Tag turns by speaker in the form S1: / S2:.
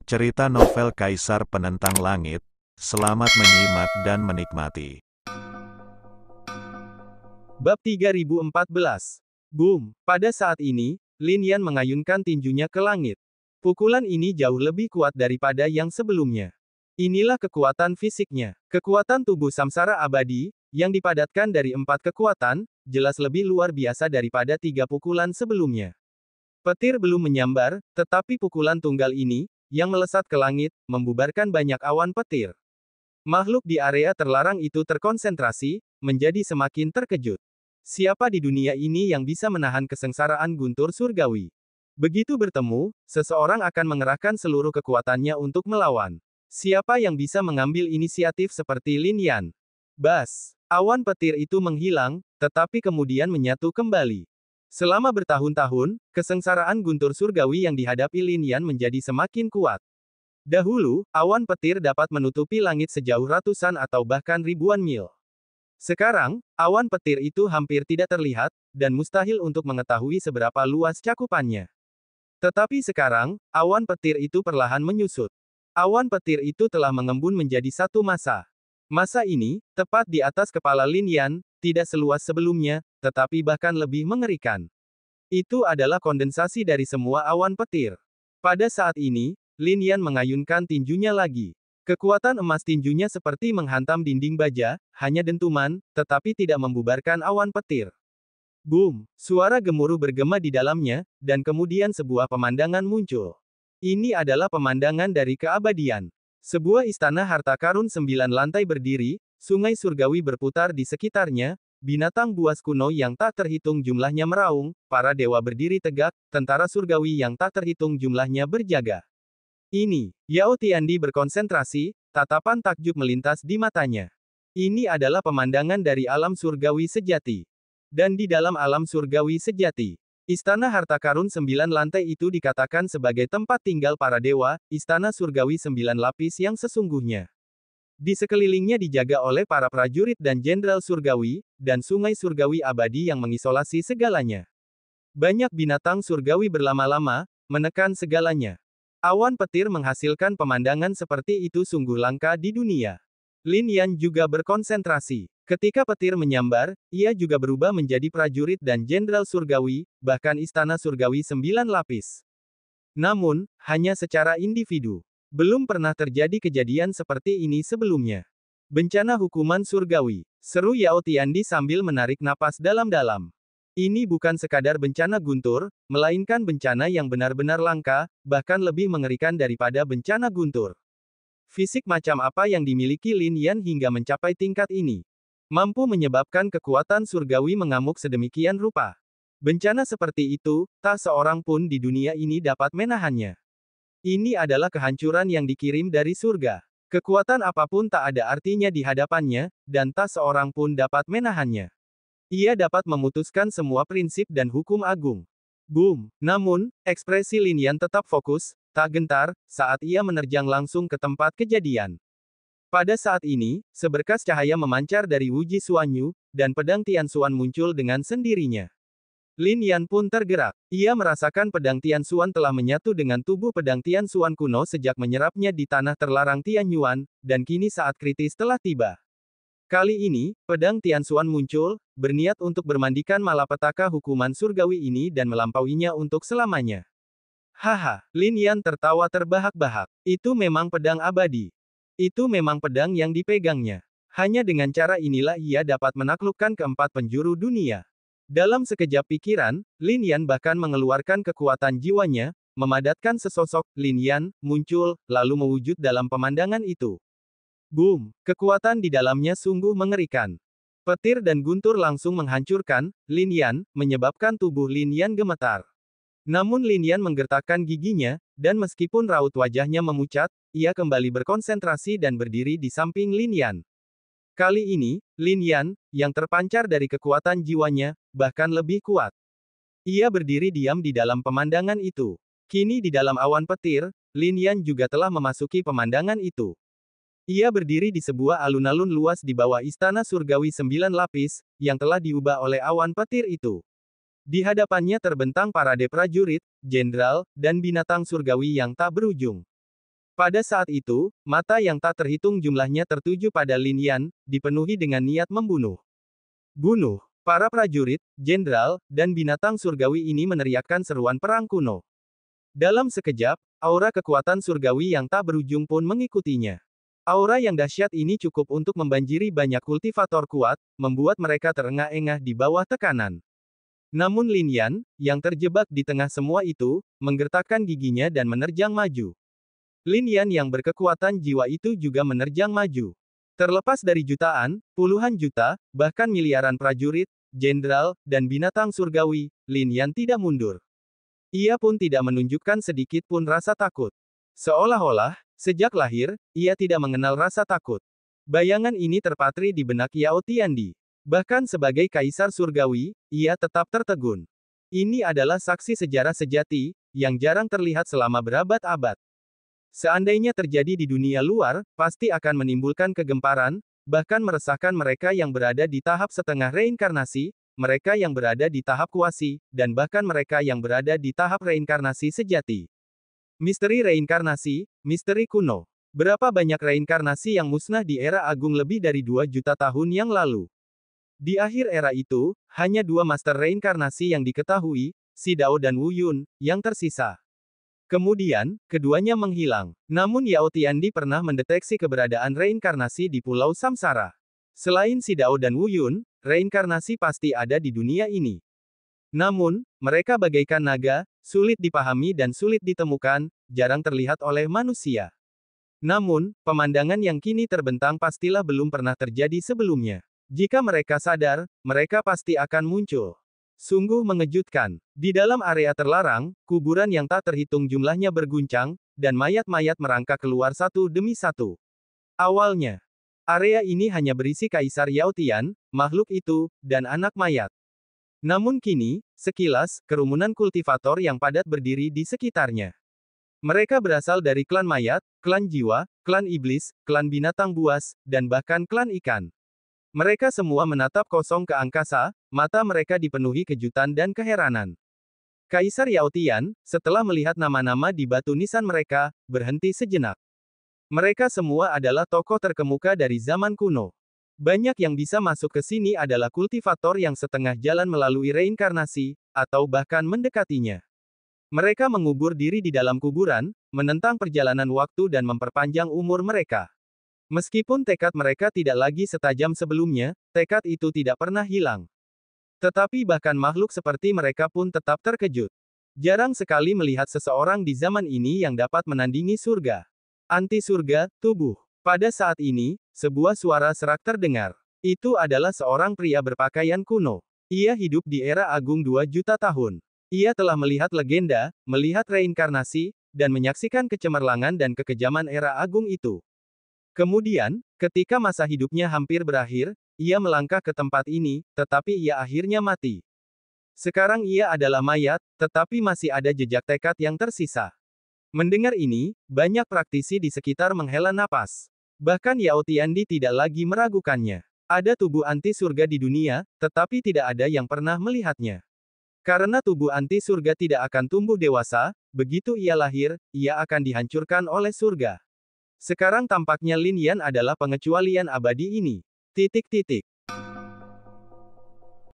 S1: Cerita novel Kaisar Penentang Langit. Selamat menyimak dan menikmati.
S2: Bab 3014. Boom! Pada saat ini, Lin Yan mengayunkan tinjunya ke langit. Pukulan ini jauh lebih kuat daripada yang sebelumnya. Inilah kekuatan fisiknya. Kekuatan tubuh samsara abadi, yang dipadatkan dari 4 kekuatan, jelas lebih luar biasa daripada 3 pukulan sebelumnya. Petir belum menyambar, tetapi pukulan tunggal ini, yang melesat ke langit, membubarkan banyak awan petir. Makhluk di area terlarang itu terkonsentrasi, menjadi semakin terkejut. Siapa di dunia ini yang bisa menahan kesengsaraan guntur surgawi? Begitu bertemu, seseorang akan mengerahkan seluruh kekuatannya untuk melawan. Siapa yang bisa mengambil inisiatif seperti Lin Yan? Bas! Awan petir itu menghilang, tetapi kemudian menyatu kembali. Selama bertahun-tahun, kesengsaraan guntur surgawi yang dihadapi Lin Yan menjadi semakin kuat. Dahulu, awan petir dapat menutupi langit sejauh ratusan atau bahkan ribuan mil. Sekarang, awan petir itu hampir tidak terlihat, dan mustahil untuk mengetahui seberapa luas cakupannya. Tetapi sekarang, awan petir itu perlahan menyusut. Awan petir itu telah mengembun menjadi satu massa. Massa ini, tepat di atas kepala Lin Yan, tidak seluas sebelumnya, tetapi bahkan lebih mengerikan. Itu adalah kondensasi dari semua awan petir. Pada saat ini, Lin Yan mengayunkan tinjunya lagi. Kekuatan emas tinjunya seperti menghantam dinding baja, hanya dentuman, tetapi tidak membubarkan awan petir. Boom! Suara gemuruh bergema di dalamnya, dan kemudian sebuah pemandangan muncul. Ini adalah pemandangan dari keabadian. Sebuah istana harta karun 9 lantai berdiri, sungai surgawi berputar di sekitarnya, binatang buas kuno yang tak terhitung jumlahnya meraung, para dewa berdiri tegak, tentara surgawi yang tak terhitung jumlahnya berjaga. Ini, Yao Tiandi berkonsentrasi, tatapan takjub melintas di matanya. Ini adalah pemandangan dari alam surgawi sejati. Dan di dalam alam surgawi sejati, istana harta karun 9 lantai itu dikatakan sebagai tempat tinggal para dewa, istana surgawi 9 lapis yang sesungguhnya. Di sekelilingnya dijaga oleh para prajurit dan jenderal surgawi, dan sungai surgawi abadi yang mengisolasi segalanya. Banyak binatang surgawi berlama-lama, menekan segalanya. Awan petir menghasilkan pemandangan seperti itu sungguh langka di dunia. Lin Yan juga berkonsentrasi. Ketika petir menyambar, ia juga berubah menjadi prajurit dan jenderal surgawi, bahkan istana surgawi 9 lapis. Namun, hanya secara individu. Belum pernah terjadi kejadian seperti ini sebelumnya. Bencana hukuman surgawi. Seru Yao Tiandi sambil menarik napas dalam-dalam. Ini bukan sekadar bencana guntur, melainkan bencana yang benar-benar langka, bahkan lebih mengerikan daripada bencana guntur. Fisik macam apa yang dimiliki Lin Yan hingga mencapai tingkat ini? Mampu menyebabkan kekuatan surgawi mengamuk sedemikian rupa. Bencana seperti itu, tak seorang pun di dunia ini dapat menahannya. Ini adalah kehancuran yang dikirim dari surga. Kekuatan apapun tak ada artinya di hadapannya, dan tak seorang pun dapat menahannya. Ia dapat memutuskan semua prinsip dan hukum agung. Boom! Namun, ekspresi Lin Yan tetap fokus, tak gentar, saat ia menerjang langsung ke tempat kejadian. Pada saat ini, seberkas cahaya memancar dari Wuji Xuanyu, dan pedang Tian Xuan muncul dengan sendirinya. Lin Yan pun tergerak. Ia merasakan pedang Tian Xuan telah menyatu dengan tubuh pedang Tian Xuan kuno sejak menyerapnya di tanah terlarang Tian Yuan, dan kini saat kritis telah tiba. Kali ini, pedang Tian Xuan muncul, berniat untuk bermandikan malapetaka hukuman surgawi ini dan melampauinya untuk selamanya. Haha, Lin Yan tertawa terbahak-bahak. Itu memang pedang abadi. Itu memang pedang yang dipegangnya. Hanya dengan cara inilah ia dapat menaklukkan keempat penjuru dunia. Dalam sekejap pikiran, Lin Yan bahkan mengeluarkan kekuatan jiwanya, memadatkan sesosok Lin Yan muncul, lalu mewujud dalam pemandangan itu. Boom! Kekuatan di dalamnya sungguh mengerikan. Petir dan guntur langsung menghancurkan Lin Yan, menyebabkan tubuh Lin Yan gemetar. Namun Lin Yan menggertakkan giginya, dan meskipun raut wajahnya memucat, ia kembali berkonsentrasi dan berdiri di samping Lin Yan. Kali ini, Lin Yan, yang terpancar dari kekuatan jiwanya, bahkan lebih kuat. Ia berdiri diam di dalam pemandangan itu. Kini di dalam awan petir, Lin Yan juga telah memasuki pemandangan itu. Ia berdiri di sebuah alun-alun luas di bawah istana surgawi 9 lapis, yang telah diubah oleh awan petir itu. Di hadapannya terbentang parade prajurit, jenderal, dan binatang surgawi yang tak berujung. Pada saat itu, mata yang tak terhitung jumlahnya tertuju pada Lin Yan, dipenuhi dengan niat membunuh. Bunuh! Para prajurit, jenderal, dan binatang surgawi ini meneriakkan seruan perang kuno. Dalam sekejap, aura kekuatan surgawi yang tak berujung pun mengikutinya. Aura yang dahsyat ini cukup untuk membanjiri banyak kultivator kuat, membuat mereka terengah-engah di bawah tekanan. Namun Lin Yan, yang terjebak di tengah semua itu, menggertakkan giginya dan menerjang maju. Lin Yan yang berkekuatan jiwa itu juga menerjang maju. Terlepas dari jutaan, puluhan juta, bahkan miliaran prajurit, jenderal, dan binatang surgawi, Lin Yan tidak mundur. Ia pun tidak menunjukkan sedikit pun rasa takut. Seolah-olah, sejak lahir, ia tidak mengenal rasa takut. Bayangan ini terpatri di benak Yao Tiandi. Bahkan sebagai kaisar surgawi, ia tetap tertegun. Ini adalah saksi sejarah sejati, yang jarang terlihat selama berabad-abad. Seandainya terjadi di dunia luar, pasti akan menimbulkan kegemparan, bahkan meresahkan mereka yang berada di tahap setengah reinkarnasi, mereka yang berada di tahap kuasi, dan bahkan mereka yang berada di tahap reinkarnasi sejati. Misteri reinkarnasi, misteri kuno. Berapa banyak reinkarnasi yang musnah di era agung lebih dari 2 juta tahun yang lalu? Di akhir era itu, hanya 2 master reinkarnasi yang diketahui, Si Dao dan Wu Yun, yang tersisa. Kemudian, keduanya menghilang. Namun Yao Tiandi pernah mendeteksi keberadaan reinkarnasi di Pulau Samsara. Selain Si Dao dan Wu Yun, reinkarnasi pasti ada di dunia ini. Namun, mereka bagaikan naga, sulit dipahami dan sulit ditemukan, jarang terlihat oleh manusia. Namun, pemandangan yang kini terbentang pastilah belum pernah terjadi sebelumnya. Jika mereka sadar, mereka pasti akan muncul. Sungguh mengejutkan. Di dalam area terlarang, kuburan yang tak terhitung jumlahnya berguncang, dan mayat-mayat merangkak keluar satu demi satu. Awalnya, area ini hanya berisi Kaisar Yao Tian, makhluk itu, dan anak mayat. Namun kini, sekilas, kerumunan kultivator yang padat berdiri di sekitarnya. Mereka berasal dari klan mayat, klan jiwa, klan iblis, klan binatang buas, dan bahkan klan ikan. Mereka semua menatap kosong ke angkasa, mata mereka dipenuhi kejutan dan keheranan. Kaisar Yao Tian, setelah melihat nama-nama di batu nisan mereka, berhenti sejenak. Mereka semua adalah tokoh terkemuka dari zaman kuno. Banyak yang bisa masuk ke sini adalah kultivator yang setengah jalan melalui reinkarnasi, atau bahkan mendekatinya. Mereka mengubur diri di dalam kuburan, menentang perjalanan waktu dan memperpanjang umur mereka. Meskipun tekad mereka tidak lagi setajam sebelumnya, tekad itu tidak pernah hilang. Tetapi bahkan makhluk seperti mereka pun tetap terkejut. Jarang sekali melihat seseorang di zaman ini yang dapat menandingi surga. Anti surga, tubuh. Pada saat ini, sebuah suara serak terdengar. Itu adalah seorang pria berpakaian kuno. Ia hidup di era agung 2 juta tahun. Ia telah melihat legenda, melihat reinkarnasi, dan menyaksikan kecemerlangan dan kekejaman era agung itu. Kemudian, ketika masa hidupnya hampir berakhir, ia melangkah ke tempat ini, tetapi ia akhirnya mati. Sekarang ia adalah mayat, tetapi masih ada jejak tekad yang tersisa. Mendengar ini, banyak praktisi di sekitar menghela napas. Bahkan Yao Tiandi tidak lagi meragukannya. Ada tubuh anti surga di dunia, tetapi tidak ada yang pernah melihatnya. Karena tubuh anti surga tidak akan tumbuh dewasa, begitu ia lahir, ia akan dihancurkan oleh surga. Sekarang tampaknya Lin Yan adalah pengecualian abadi ini.